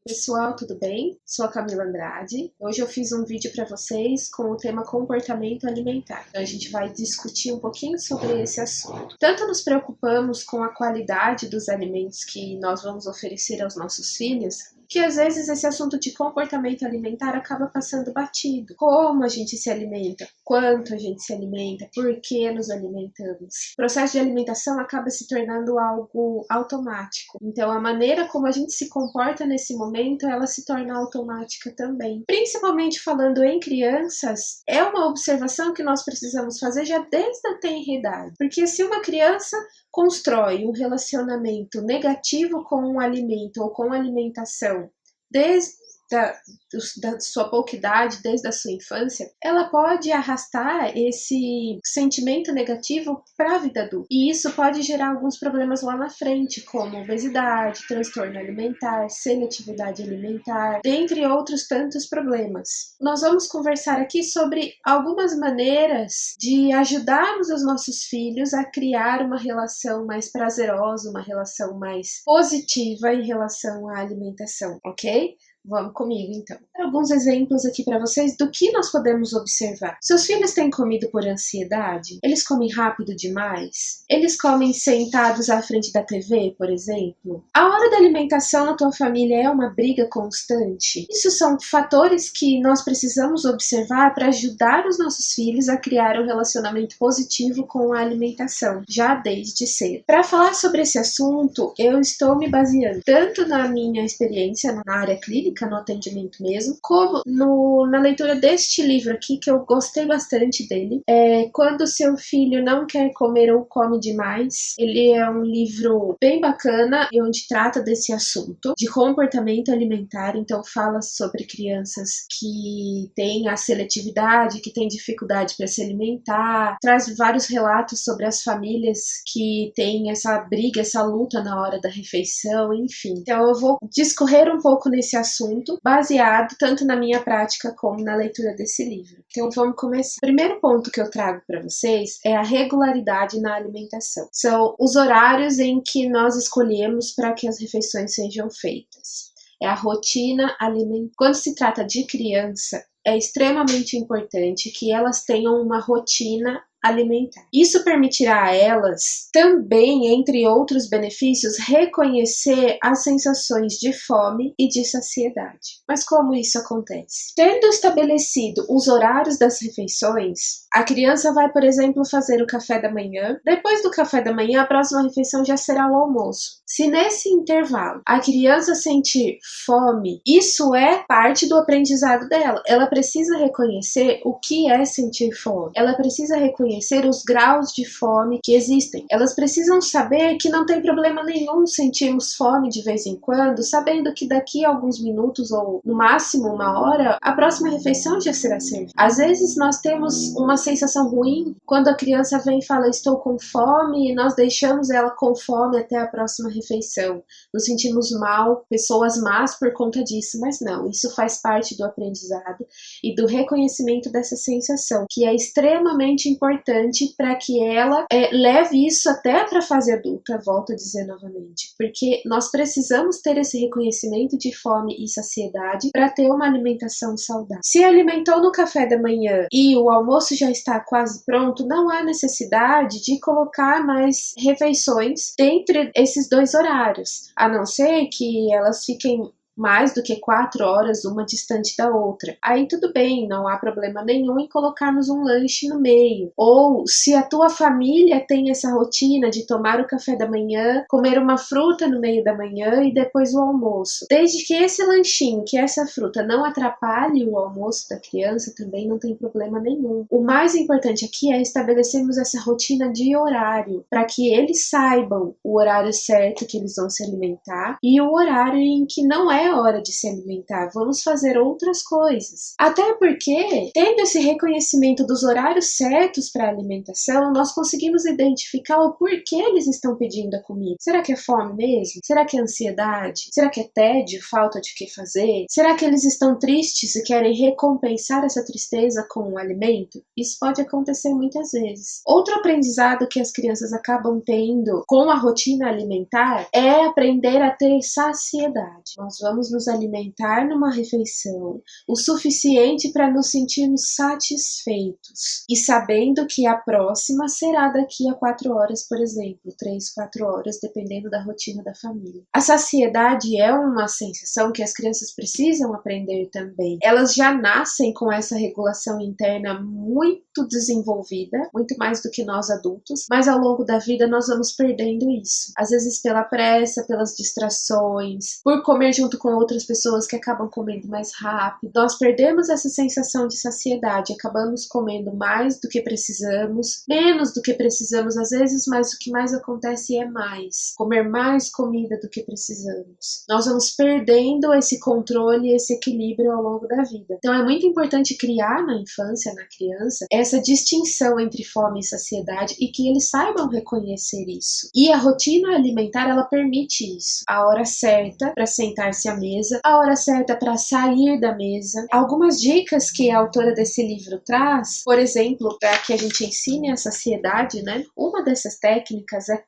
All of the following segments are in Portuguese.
Pessoal, tudo bem? Sou a Camila Andrade. Hoje eu fiz um vídeo para vocês com o tema comportamento alimentar. Então a gente vai discutir um pouquinho sobre esse assunto. Tanto nos preocupamos com a qualidade dos alimentos que nós vamos oferecer aos nossos filhos, que às vezes esse assunto de comportamento alimentar acaba passando batido. Como a gente se alimenta, quanto a gente se alimenta, por que nos alimentamos. O processo de alimentação acaba se tornando algo automático. Então a maneira como a gente se comporta nesse momento, ela se torna automática também. Principalmente falando em crianças, é uma observação que nós precisamos fazer já desde a tenra idade. Porque se uma criança constrói um relacionamento negativo com um alimento ou com alimentação desde da sua pouca idade, desde a sua infância, ela pode arrastar esse sentimento negativo para a vida adulta. E isso pode gerar alguns problemas lá na frente, como obesidade, transtorno alimentar, seletividade alimentar, dentre outros tantos problemas. Nós vamos conversar aqui sobre algumas maneiras de ajudarmos os nossos filhos a criar uma relação mais prazerosa, uma relação mais positiva em relação à alimentação, ok? Vamos comigo, então. Alguns exemplos aqui para vocês do que nós podemos observar. Seus filhos têm comido por ansiedade? Eles comem rápido demais? Eles comem sentados à frente da TV, por exemplo? A hora da alimentação na tua família é uma briga constante? Isso são fatores que nós precisamos observar para ajudar os nossos filhos a criar um relacionamento positivo com a alimentação, já desde cedo. Para falar sobre esse assunto, eu estou me baseando tanto na minha experiência na área clínica, no atendimento mesmo, como na leitura deste livro aqui, que eu gostei bastante dele. Quando seu filho não quer comer ou come demais. Ele é um livro bem bacana e onde trata desse assunto de comportamento alimentar. Então fala sobre crianças que têm a seletividade, que têm dificuldade para se alimentar, traz vários relatos sobre as famílias que têm essa briga, essa luta na hora da refeição, enfim. Então eu vou discorrer um pouco nesse assunto, baseado tanto na minha prática como na leitura desse livro. Então vamos começar. O primeiro ponto que eu trago para vocês é a regularidade na alimentação. São os horários em que nós escolhemos para que as refeições sejam feitas. É a rotina alimentar. Quando se trata de criança, é extremamente importante que elas tenham uma rotina alimentar. Isso permitirá a elas também, entre outros benefícios, reconhecer as sensações de fome e de saciedade. Mas como isso acontece? Tendo estabelecido os horários das refeições, a criança vai, por exemplo, fazer o café da manhã. Depois do café da manhã, a próxima refeição já será o almoço. Se nesse intervalo a criança sentir fome, isso é parte do aprendizado dela. Ela precisa reconhecer o que é sentir fome. Ela precisa reconhecer os graus de fome que existem. Elas precisam saber que não tem problema nenhum sentirmos fome de vez em quando, sabendo que daqui a alguns minutos ou no máximo uma hora, a próxima refeição já será servida. Às vezes nós temos uma sensação ruim quando a criança vem e fala estou com fome e nós deixamos ela com fome até a próxima refeição. Nos sentimos mal, pessoas más por conta disso, mas não, isso faz parte do aprendizado e do reconhecimento dessa sensação, que é extremamente importante para que ela leve isso até para a fase adulta, volto a dizer novamente, porque nós precisamos ter esse reconhecimento de fome e saciedade para ter uma alimentação saudável. Se alimentou no café da manhã e o almoço já está quase pronto, não há necessidade de colocar mais refeições dentre esses dois horários, a não ser que elas fiquem mais do que 4 horas uma distante da outra. Aí tudo bem, não há problema nenhum em colocarmos um lanche no meio. Ou se a tua família tem essa rotina de tomar o café da manhã, comer uma fruta no meio da manhã e depois o almoço. Desde que esse lanchinho, que essa fruta não atrapalhe o almoço da criança, também não tem problema nenhum. O mais importante aqui é estabelecermos essa rotina de horário, para que eles saibam o horário certo que eles vão se alimentar e o horário em que não é hora de se alimentar, vamos fazer outras coisas. Até porque, tendo esse reconhecimento dos horários certos para a alimentação, nós conseguimos identificar o porquê eles estão pedindo a comida. Será que é fome mesmo? Será que é ansiedade? Será que é tédio, falta de o que fazer? Será que eles estão tristes e querem recompensar essa tristeza com o alimento? Isso pode acontecer muitas vezes. Outro aprendizado que as crianças acabam tendo com a rotina alimentar é aprender a ter saciedade. Nós vamos vamos nos alimentar numa refeição o suficiente para nos sentirmos satisfeitos e sabendo que a próxima será daqui a 4 horas, por exemplo, 3, 4 horas, dependendo da rotina da família. A saciedade é uma sensação que as crianças precisam aprender também. Elas já nascem com essa regulação interna muito desenvolvida, muito mais do que nós adultos, mas ao longo da vida nós vamos perdendo isso. Às vezes pela pressa, pelas distrações, por comer junto com outras pessoas que acabam comendo mais rápido. Nós perdemos essa sensação de saciedade, acabamos comendo mais do que precisamos, menos do que precisamos às vezes, mas o que mais acontece é mais. Comer mais comida do que precisamos. Nós vamos perdendo esse controle, esse equilíbrio ao longo da vida. Então é muito importante criar na infância, na criança, essa distinção entre fome e saciedade e que eles saibam reconhecer isso. E a rotina alimentar, ela permite isso. A hora certa para sentar-se à mesa, a hora certa para sair da mesa. Algumas dicas que a autora desse livro traz, por exemplo, para que a gente ensine a saciedade, né? Uma dessas técnicas é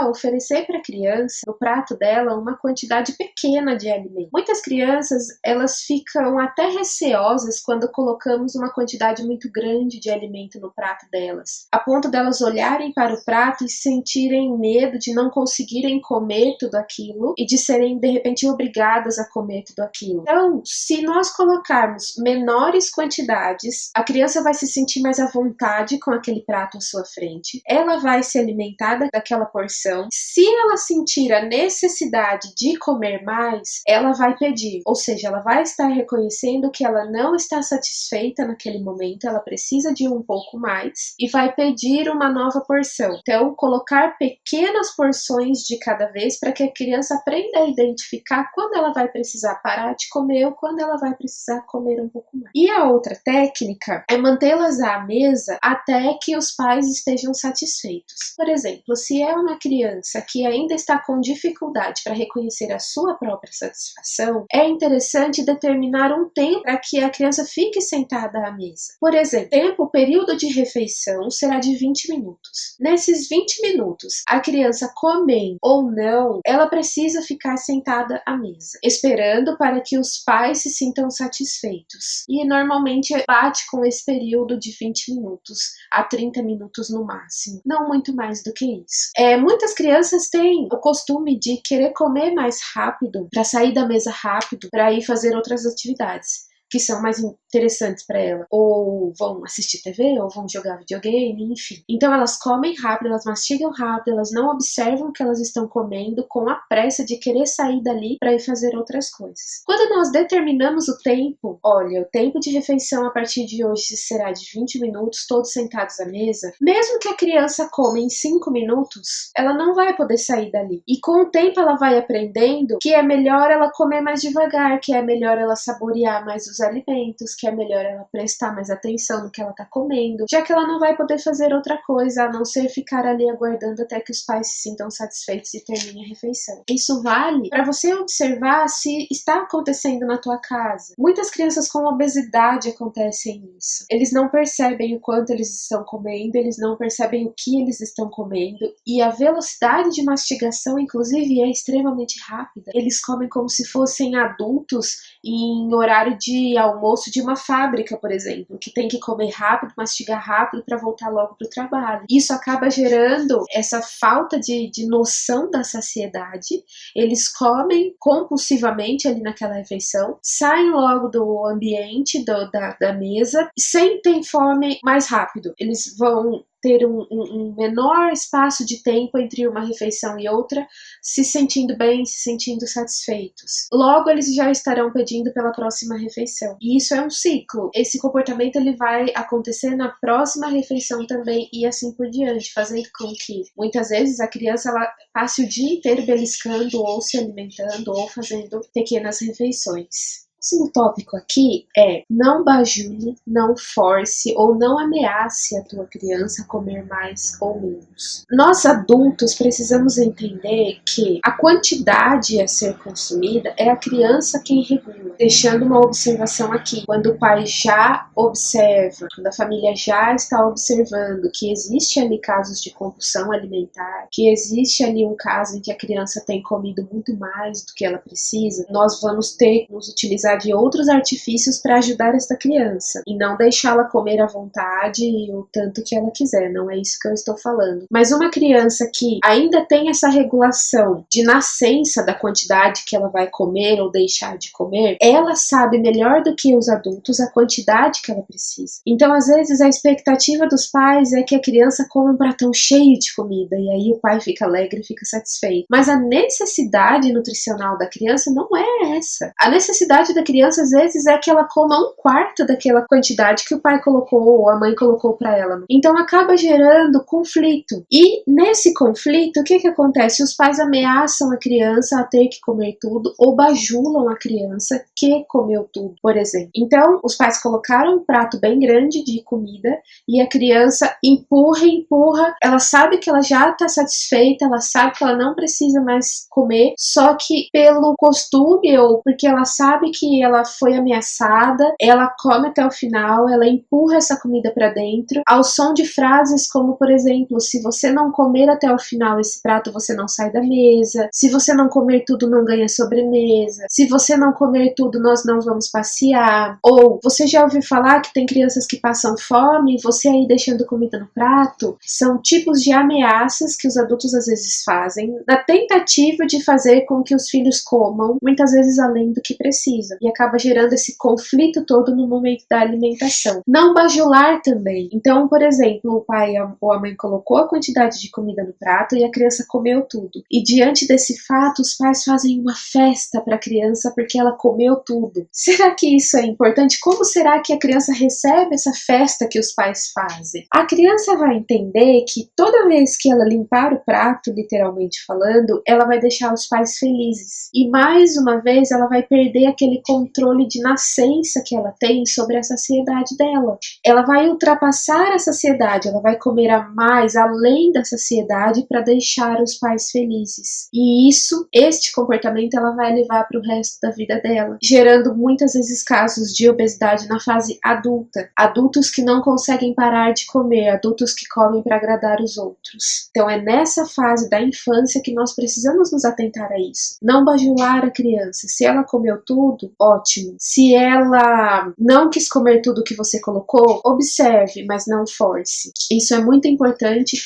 oferecer para a criança, no prato dela, uma quantidade pequena de alimento. Muitas crianças, elas ficam até receosas quando colocamos uma quantidade muito grande de alimento no prato delas, a ponto delas olharem para o prato e sentirem medo de não conseguirem comer tudo aquilo e de serem, de repente, obrigadas a comer tudo aquilo. Então, se nós colocarmos menores quantidades, a criança vai se sentir mais à vontade com aquele prato à sua frente, ela vai se alimentar daquela porção. Se ela sentir a necessidade de comer mais, ela vai pedir, ou seja, ela vai estar reconhecendo que ela não está satisfeita naquele momento, ela precisa de um pouco mais e vai pedir uma nova porção. Então, colocar pequenas porções de cada vez para que a criança aprenda a identificar quando ela vai precisar parar de comer ou quando ela vai precisar comer um pouco mais. E a outra técnica é mantê-las à mesa até que os pais estejam satisfeitos. Por exemplo, se é uma criança que ainda está com dificuldade para reconhecer a sua própria satisfação, é interessante determinar um tempo para que a criança fique sentada à mesa. Por exemplo, o período de refeição será de 20 minutos. Nesses 20 minutos, a criança comendo ou não, ela precisa ficar sentada à mesa, esperando para que os pais se sintam satisfeitos. E normalmente bate com esse período de 20 minutos a 30 minutos no máximo. Não muito mais do que isso. Muitas crianças têm o costume de querer comer mais rápido, para sair da mesa rápido, para ir fazer outras atividades que são mais interessantes para ela, ou vão assistir TV, ou vão jogar videogame, enfim. Então elas comem rápido, elas mastigam rápido, elas não observam o que elas estão comendo com a pressa de querer sair dali para ir fazer outras coisas. Quando nós determinamos o tempo, olha, o tempo de refeição a partir de hoje será de 20 minutos, todos sentados à mesa, mesmo que a criança coma em 5 minutos, ela não vai poder sair dali. E com o tempo ela vai aprendendo que é melhor ela comer mais devagar, que é melhor ela saborear mais os alimentos, que é melhor ela prestar mais atenção no que ela está comendo, já que ela não vai poder fazer outra coisa a não ser ficar ali aguardando até que os pais se sintam satisfeitos e terminem a refeição. Isso vale para você observar se está acontecendo na tua casa. Muitas crianças com obesidade acontecem isso. Eles não percebem o quanto eles estão comendo, eles não percebem o que eles estão comendo e a velocidade de mastigação, inclusive, é extremamente rápida. Eles comem como se fossem adultos em horário de almoço de uma fábrica, por exemplo, que tem que comer rápido, mastigar rápido para voltar logo para o trabalho. Isso acaba gerando essa falta de noção da saciedade. Eles comem compulsivamente ali naquela refeição, saem logo do ambiente da mesa, sentem fome mais rápido. Eles vão ter um menor espaço de tempo entre uma refeição e outra, se sentindo bem, se sentindo satisfeitos. Logo, eles já estarão pedindo pela próxima refeição. E isso é um ciclo. Esse comportamento ele vai acontecer na próxima refeição também e assim por diante, fazendo com que, muitas vezes, a criança ela passe o dia inteiro beliscando ou se alimentando ou fazendo pequenas refeições. O próximo tópico aqui é: não bajule, não force ou não ameace a tua criança a comer mais ou menos. Nós adultos precisamos entender que a quantidade a ser consumida é a criança quem regula. Deixando uma observação aqui: quando o pai já observa, quando a família já está observando que existe ali casos de compulsão alimentar, que existe ali um caso em que a criança tem comido muito mais do que ela precisa, nós vamos ter que nos utilizar de outros artifícios para ajudar esta criança e não deixá-la comer à vontade e o tanto que ela quiser. Não é isso que eu estou falando. Mas uma criança que ainda tem essa regulação de nascença da quantidade que ela vai comer ou deixar de comer, ela sabe melhor do que os adultos a quantidade que ela precisa. Então, às vezes, a expectativa dos pais é que a criança coma um pratão cheio de comida e aí o pai fica alegre e fica satisfeito. Mas a necessidade nutricional da criança não é essa. A necessidade da criança, às vezes, é que ela coma 1/4 daquela quantidade que o pai colocou ou a mãe colocou para ela. Então, acaba gerando conflito. E nesse conflito, o que acontece? Os pais ameaçam a criança a ter que comer tudo ou bajulam a criança que comeu tudo, por exemplo. Então, os pais colocaram um prato bem grande de comida e a criança empurra, ela sabe que ela já está satisfeita, ela sabe que ela não precisa mais comer, só que pelo costume ou porque ela sabe que ela foi ameaçada, ela come até o final, ela empurra essa comida para dentro, ao som de frases como, por exemplo, se você não comer até o final esse prato, você não sai da mesa, se você não comer tudo, não ganha sobremesa, se você não comer tudo, nós não vamos passear, ou você já ouviu falar que tem crianças que passam fome e você aí deixando comida no prato? São tipos de ameaças que os adultos às vezes fazem na tentativa de fazer com que os filhos comam, muitas vezes além do que precisam, e acaba gerando esse conflito todo no momento da alimentação. Não bajular também. Então, por exemplo, o pai ou a mãe colocou a quantidade de comida no prato e a criança comeu tudo. E diante desse fato, os pais fazem uma festa para a criança porque ela comeu tudo. Será que isso é importante? Como será que a criança recebe essa festa que os pais fazem? A criança vai entender que toda vez que ela limpar o prato, literalmente falando, ela vai deixar os pais felizes. E mais uma vez, ela vai perder aquele controle de nascença que ela tem sobre a saciedade dela. Ela vai ultrapassar a saciedade, ela vai comer a mais, além da saciedade, para deixar os pais felizes. E este comportamento, ela vai levar para o resto da vida dela, gerando muitas vezes casos de obesidade na fase adulta. Adultos que não conseguem parar de comer, adultos que comem para agradar os outros. Então é nessa fase da infância que nós precisamos nos atentar a isso. Não bajular a criança. Se ela comeu tudo, ótimo. Se ela não quis comer tudo que você colocou, observe, mas não force. Isso é muito importante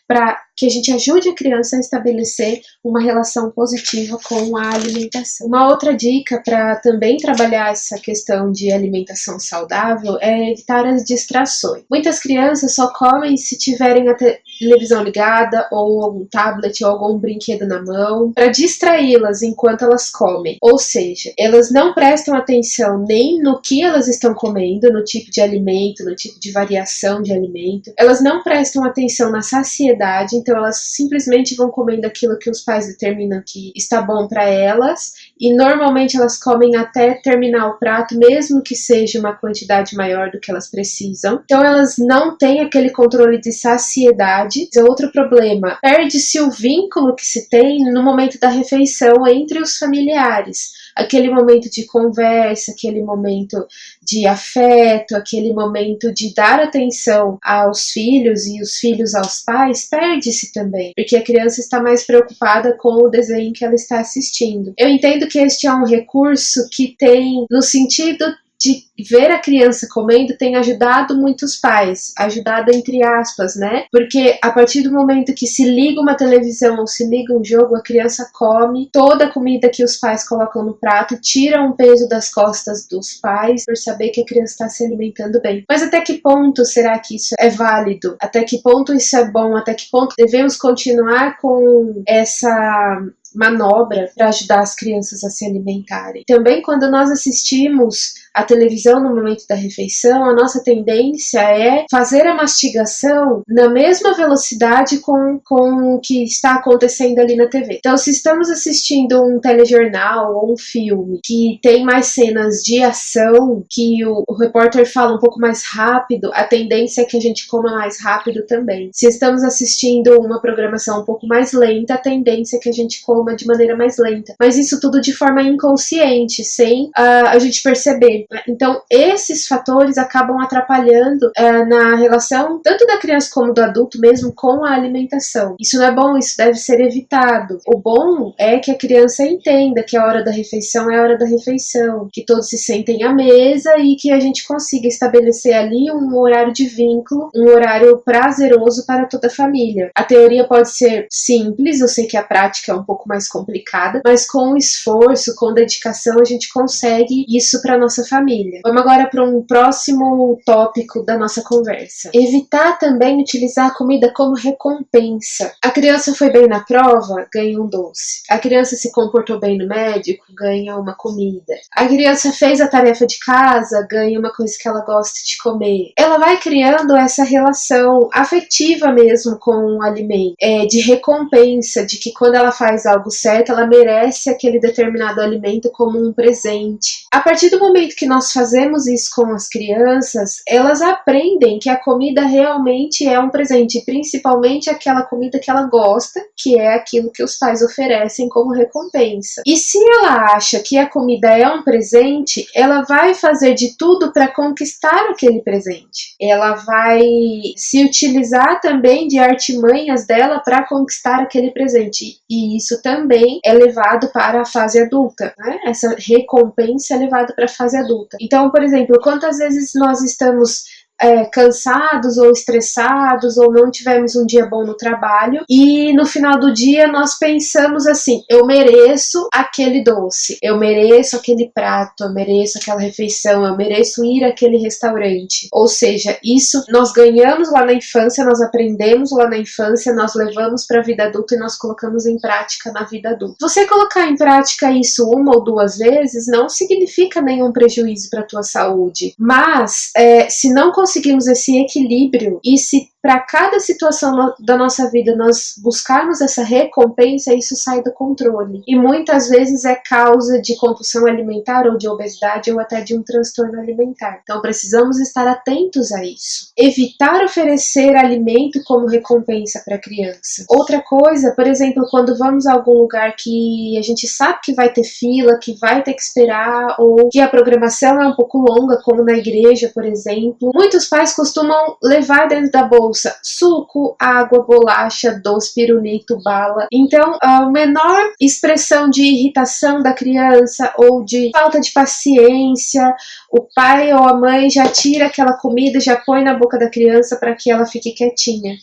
para que a gente ajude a criança a estabelecer uma relação positiva com a alimentação. Uma outra dica para também trabalhar essa questão de alimentação saudável é evitar as distrações. Muitas crianças só comem se tiverem a televisão ligada ou algum tablet ou algum brinquedo na mão para distraí-las enquanto elas comem. Ou seja, elas não prestam atenção nem no que elas estão comendo, no tipo de alimento, no tipo de variação de alimento. Elas não prestam atenção na saciedade, então elas simplesmente vão comendo aquilo que os pais determinam que está bom para elas e normalmente elas comem até terminar o prato, mesmo que seja uma quantidade maior do que elas precisam. Então elas não têm aquele controle de saciedade. É outro problema. Perde-se o vínculo que se tem no momento da refeição entre os familiares. Aquele momento de conversa, aquele momento de afeto, aquele momento de dar atenção aos filhos e os filhos aos pais, perde-se também, porque a criança está mais preocupada com o desenho que ela está assistindo. Eu entendo que este é um recurso que tem, no sentido de ver a criança comendo, tem ajudado muitos pais, ajudado entre aspas, né? Porque a partir do momento que se liga uma televisão ou se liga um jogo, a criança come toda a comida que os pais colocam no prato, tira um peso das costas dos pais por saber que a criança está se alimentando bem. Mas até que ponto será que isso é válido? Até que ponto isso é bom? Até que ponto devemos continuar com essa manobra para ajudar as crianças a se alimentarem? Também quando nós assistimos a televisão no momento da refeição, a nossa tendência é fazer a mastigação na mesma velocidade com o que está acontecendo ali na TV. Então, se estamos assistindo um telejornal ou um filme que tem mais cenas de ação, que o repórter fala um pouco mais rápido, a tendência é que a gente coma mais rápido também. Se estamos assistindo uma programação um pouco mais lenta, a tendência é que a gente coma de maneira mais lenta. Mas isso tudo de forma inconsciente, sem a gente perceber. Então, esses fatores acabam atrapalhando na relação tanto da criança como do adulto mesmo com a alimentação. Isso não é bom, isso deve ser evitado. O bom é que a criança entenda que a hora da refeição é a hora da refeição, que todos se sentem à mesa e que a gente consiga estabelecer ali um horário de vínculo, um horário prazeroso para toda a família. A teoria pode ser simples, eu sei que a prática é um pouco mais complicada, mas com esforço, com dedicação, a gente consegue isso para nossa família. Vamos agora para um próximo tópico da nossa conversa. Evitar também utilizar a comida como recompensa. A criança foi bem na prova, ganha um doce. A criança se comportou bem no médico, ganha uma comida. A criança fez a tarefa de casa, ganha uma coisa que ela gosta de comer. Ela vai criando essa relação afetiva mesmo com o alimento, de recompensa, de que quando ela faz algo certo, ela merece aquele determinado alimento como um presente. A partir do momento que nós fazemos isso com as crianças, elas aprendem que a comida realmente é um presente, principalmente aquela comida que ela gosta, que é aquilo que os pais oferecem como recompensa. E se ela acha que a comida é um presente, ela vai fazer de tudo para conquistar aquele presente. Ela vai se utilizar também de artimanhas dela para conquistar aquele presente. E isso também é levado para a fase adulta, né? Essa recompensa é levada para a fase adulta. Então, por exemplo, quantas vezes nós estamos cansados ou estressados ou não tivemos um dia bom no trabalho e no final do dia nós pensamos assim: eu mereço aquele doce, eu mereço aquele prato, eu mereço aquela refeição, eu mereço ir àquele restaurante. Ou seja, isso nós ganhamos lá na infância, nós aprendemos lá na infância, nós levamos para a vida adulta e nós colocamos em prática na vida adulta. Você colocar em prática isso uma ou duas vezes não significa nenhum prejuízo para a tua saúde, mas se não conseguimos esse equilíbrio e se para cada situação da nossa vida nós buscarmos essa recompensa, isso sai do controle. E muitas vezes é causa de compulsão alimentar ou de obesidade ou até de um transtorno alimentar. Então precisamos estar atentos a isso. Evitar oferecer alimento como recompensa para a criança. Outra coisa, por exemplo, quando vamos a algum lugar que a gente sabe que vai ter fila, que vai ter que esperar ou que a programação é um pouco longa, como na igreja, por exemplo, muitos pais costumam levar dentro da bolsa suco, água, bolacha, doce, pirulito, bala. Então, a menor expressão de irritação da criança ou de falta de paciência, o pai ou a mãe já tira aquela comida, já põe na boca da criança para que ela fique quietinha.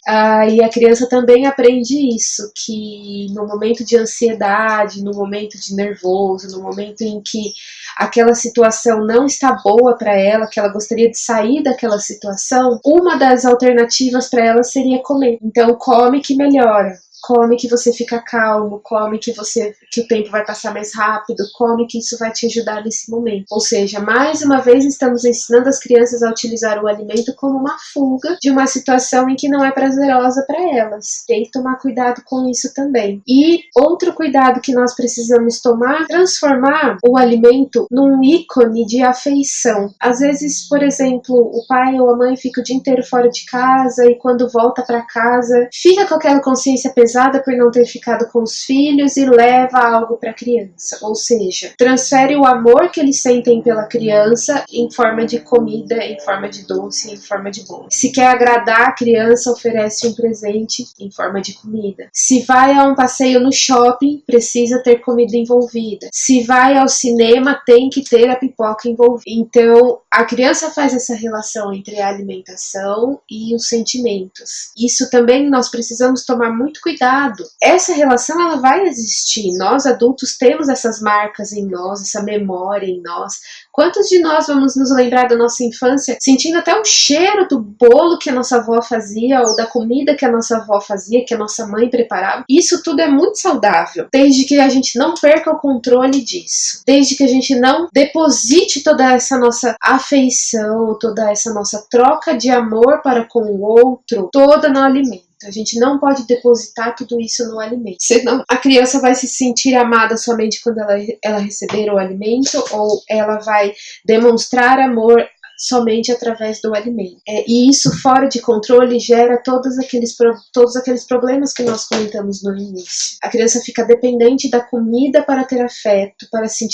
E a criança também aprende isso, que no momento de ansiedade, no momento de nervoso, no momento em que aquela situação não está boa para ela, que ela gostaria de sair daquela situação, uma das alternativas para ela seria comer. Então come que melhora. Come que você fica calmo, come que o tempo vai passar mais rápido, come que isso vai te ajudar nesse momento. Ou seja, mais uma vez estamos ensinando as crianças a utilizar o alimento como uma fuga de uma situação em que não é prazerosa para elas. Tem que tomar cuidado com isso também. E outro cuidado que nós precisamos tomar, transformar o alimento num ícone de afeição. Às vezes, por exemplo, o pai ou a mãe fica o dia inteiro fora de casa e quando volta para casa, fica com aquela consciência pesada por não ter ficado com os filhos e leva algo para a criança, ou seja, transfere o amor que eles sentem pela criança em forma de comida, em forma de doce, em forma de bolo. Se quer agradar a criança, oferece um presente em forma de comida. Se vai a um passeio no shopping, precisa ter comida envolvida. Se vai ao cinema, tem que ter a pipoca envolvida. Então, a criança faz essa relação entre a alimentação e os sentimentos. Isso também nós precisamos tomar muito cuidado cuidado. Essa relação ela vai existir. Nós adultos temos essas marcas em nós, essa memória em nós. Quantos de nós vamos nos lembrar da nossa infância sentindo até o cheiro do bolo que a nossa avó fazia ou da comida que a nossa avó fazia, que a nossa mãe preparava? Isso tudo é muito saudável, desde que a gente não perca o controle disso, desde que a gente não deposite toda essa nossa afeição, toda essa nossa troca de amor para com o outro, toda no alimento. A gente não pode depositar tudo isso no alimento, senão a criança vai se sentir amada somente quando ela receber o alimento, ou ela vai demonstrar amor somente através do alimento. E isso fora de controle gera todos aqueles problemas que nós comentamos no início. A criança fica dependente da comida para ter afeto, para se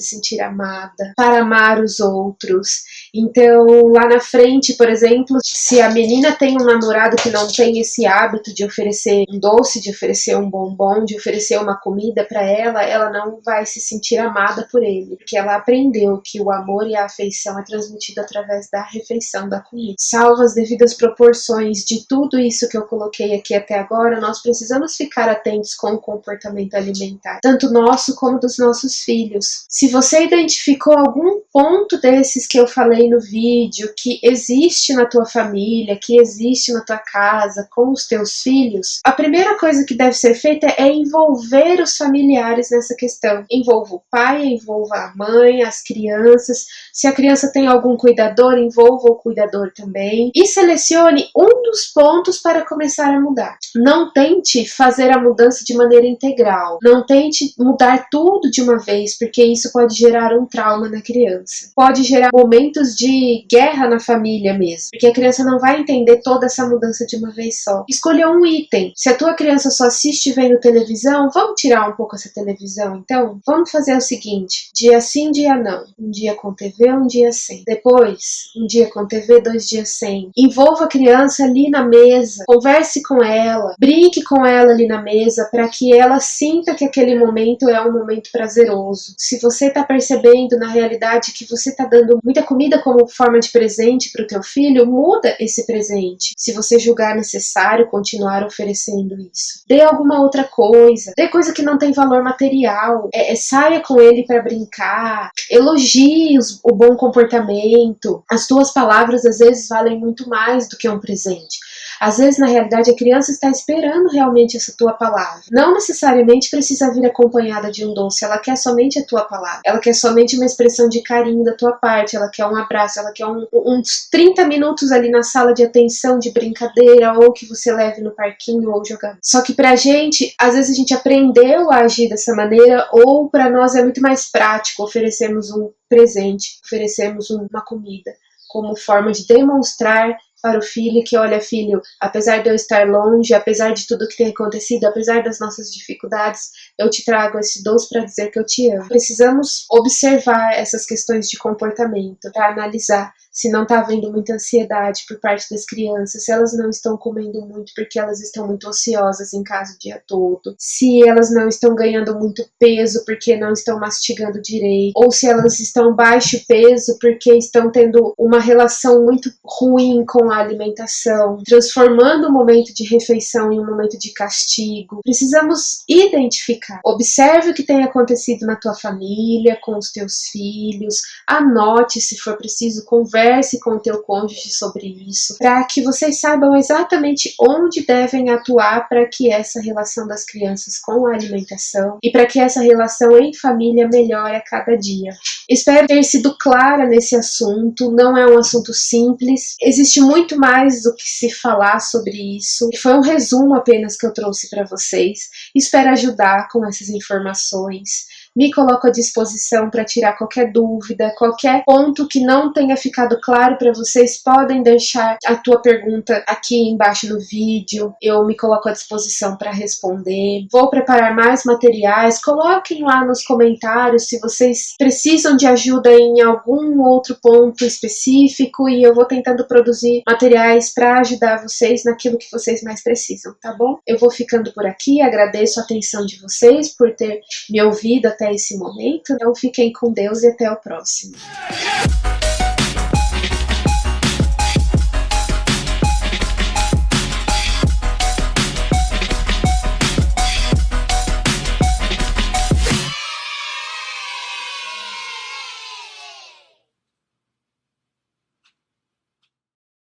sentir amada, para amar os outros. Então, lá na frente, por exemplo, se a menina tem um namorado que não tem esse hábito de oferecer um doce, de oferecer um bombom, de oferecer uma comida para ela não vai se sentir amada por ele, porque ela aprendeu que o amor e a afeição é transmitido através da refeição, da comida. Salvo as devidas proporções de tudo isso que eu coloquei aqui até agora, nós precisamos ficar atentos com o comportamento alimentar, tanto nosso como dos nossos filhos. Se você identificou algum ponto desses que eu falei no vídeo, que existe na tua família, que existe na tua casa, com os teus filhos, a primeira coisa que deve ser feita é envolver os familiares nessa questão. Envolva o pai, envolva a mãe, as crianças. Se a criança tem algum cuidador, envolva o cuidador também. E selecione um dos pontos para começar a mudar. Não tente fazer a mudança de maneira integral. Não tente mudar tudo de uma vez, porque isso pode gerar um trauma na criança. Pode gerar momentos de guerra na família mesmo, porque a criança não vai entender toda essa mudança de uma vez só. Escolha um item. Se a tua criança só assiste vendo televisão, vamos tirar um pouco essa televisão então? Vamos fazer o seguinte, dia sim, dia não. Um dia com TV, um dia sem. Depois, um dia com TV, 2 dias sem. Envolva a criança ali na mesa, converse com ela, brinque com ela ali na mesa, para que ela sinta que aquele momento é um momento prazeroso. Se você está percebendo na realidade que você está dando muita comida como forma de presente para o teu filho, muda esse presente. Se você julgar necessário continuar oferecendo isso, dê alguma outra coisa, dê coisa que não tem valor material, saia com ele para brincar, elogie o bom comportamento. As tuas palavras às vezes valem muito mais do que um presente. Às vezes, na realidade, a criança está esperando realmente essa tua palavra. Não necessariamente precisa vir acompanhada de um doce, ela quer somente a tua palavra. Ela quer somente uma expressão de carinho da tua parte, ela quer um abraço, ela quer uns 30 minutos ali na sala de atenção, de brincadeira, ou que você leve no parquinho ou jogar. Só que pra gente, às vezes a gente aprendeu a agir dessa maneira, ou pra nós é muito mais prático oferecermos um presente, oferecermos uma comida, como forma de demonstrar para o filho que, olha filho, apesar de eu estar longe, apesar de tudo que tem acontecido, apesar das nossas dificuldades, eu te trago esse doce para dizer que eu te amo. Precisamos observar essas questões de comportamento, para analisar se não está havendo muita ansiedade por parte das crianças, se elas não estão comendo muito porque elas estão muito ociosas em casa o dia todo, se elas não estão ganhando muito peso porque não estão mastigando direito, ou se elas estão baixo peso porque estão tendo uma relação muito ruim com a alimentação, transformando o momento de refeição em um momento de castigo. Precisamos identificar. Observe o que tem acontecido na tua família, com os teus filhos, anote se for preciso, converse com o teu cônjuge sobre isso, para que vocês saibam exatamente onde devem atuar para que essa relação das crianças com a alimentação e para que essa relação em família melhore a cada dia. Espero ter sido clara nesse assunto, não é um assunto simples, existe muito mais do que se falar sobre isso, e foi um resumo apenas que eu trouxe para vocês. Espero ajudar com essas informações. Me coloco à disposição para tirar qualquer dúvida, qualquer ponto que não tenha ficado claro para vocês, podem deixar a tua pergunta aqui embaixo no vídeo, eu me coloco à disposição para responder. Vou preparar mais materiais, coloquem lá nos comentários se vocês precisam de ajuda em algum outro ponto específico e eu vou tentando produzir materiais para ajudar vocês naquilo que vocês mais precisam, tá bom? Eu vou ficando por aqui, agradeço a atenção de vocês por ter me ouvido até esse momento. Então fiquem com Deus e até o próximo.